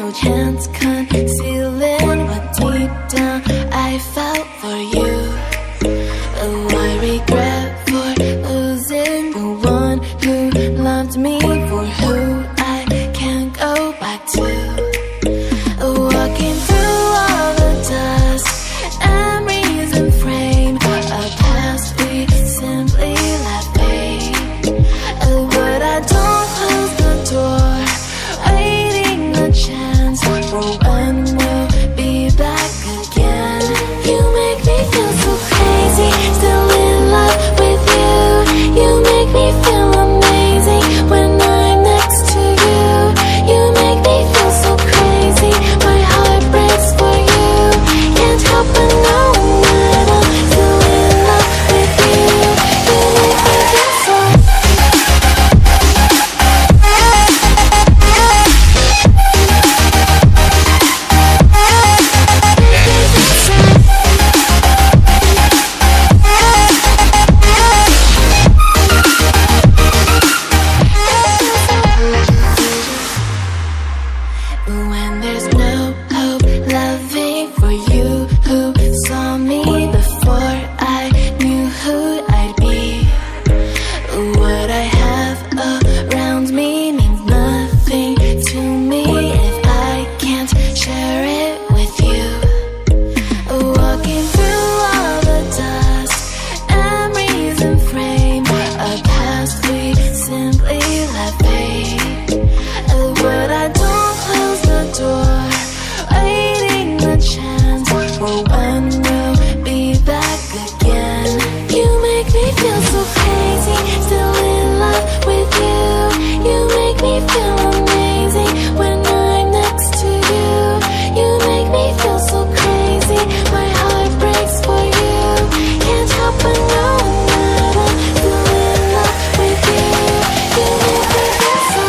no chance concealing what deep down I felt for you. Oh, I regret for losing the one who loved me, for who I can't go back to. Walking through all the dust, memories and frame, a past we simply let fade. But I don't close the door, waiting a chance for when we'll be back again. You make me feel so crazy, still in love with you. You make me feel amazing when I'm next to you. You make me feel so crazy, my heart breaks for you. Can't help but know that I'm still in love with you. You make me feel so. When there's no hope, loving for you who saw me before I knew who I'd be. What I have around me means nothing to me if I can't share it with you. Walking through all the dust, memories and frame, a past we simply let fade. But I don't close the door, waiting a chance for when we'll be back again. You make me feel so crazy, still in love with you. You make me feel amazing when I'm next to you. You make me feel so crazy, my heart breaks for you. Can't help but know that I'm still in love with you. You make me feel so.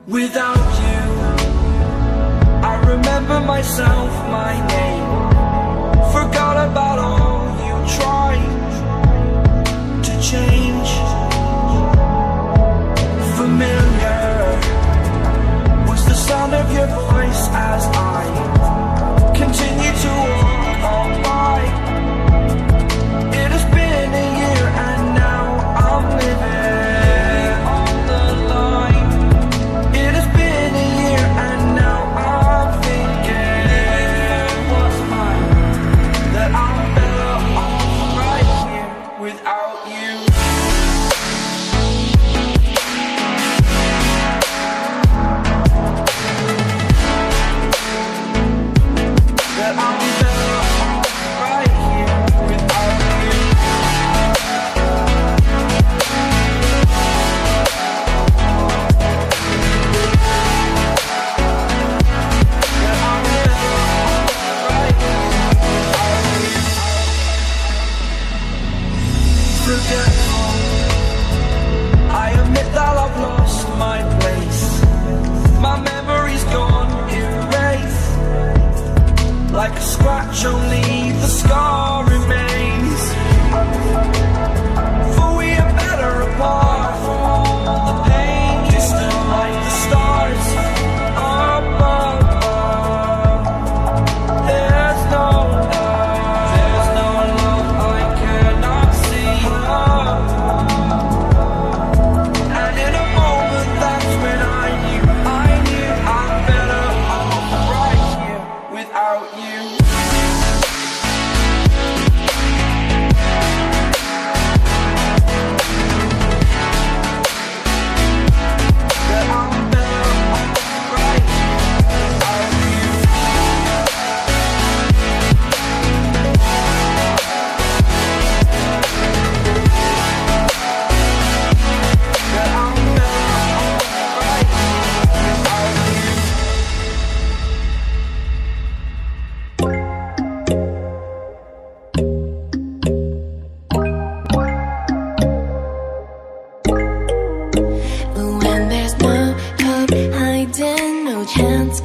Without you, I remember myself, my name. Forgot about all you tried to change. Familiar was the sound of your voice as I continue to walk on by. It has been a year and now I'm living on the line. It has been a year and now I'm thinking what's mine, that I'm better off right here without you.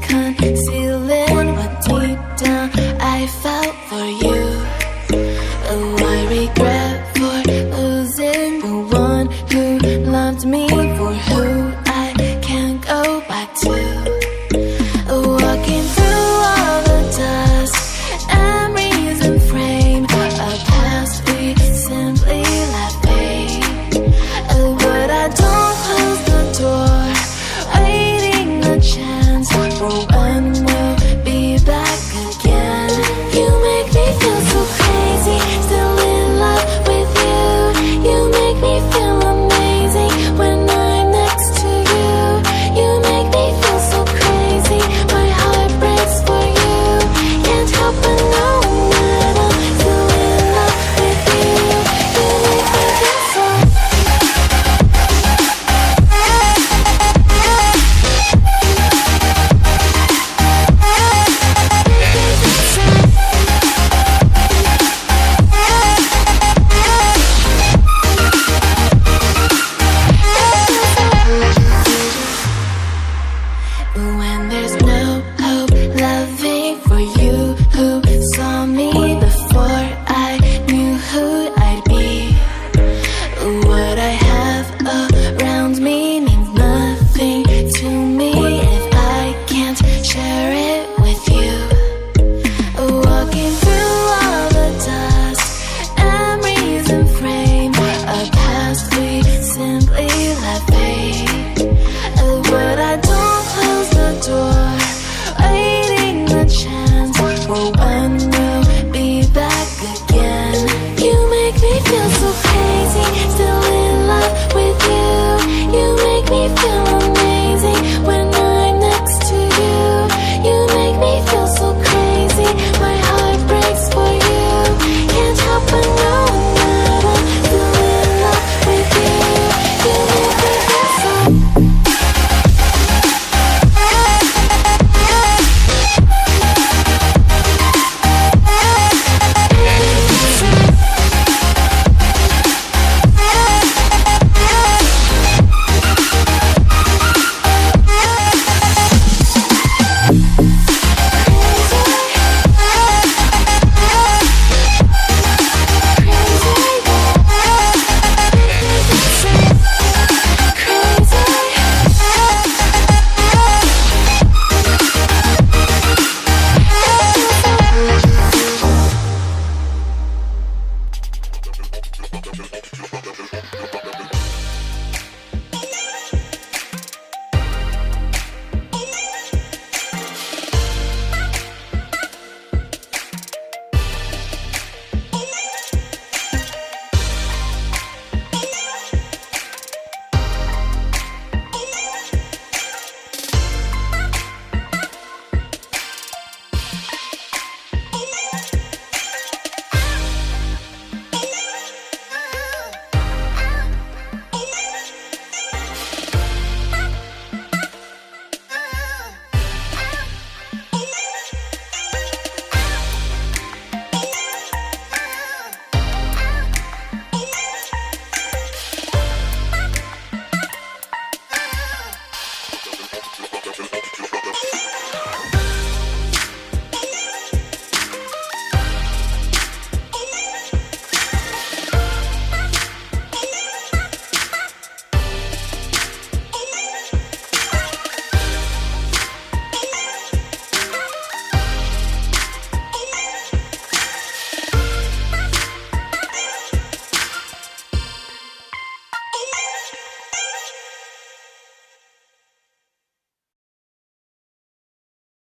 can't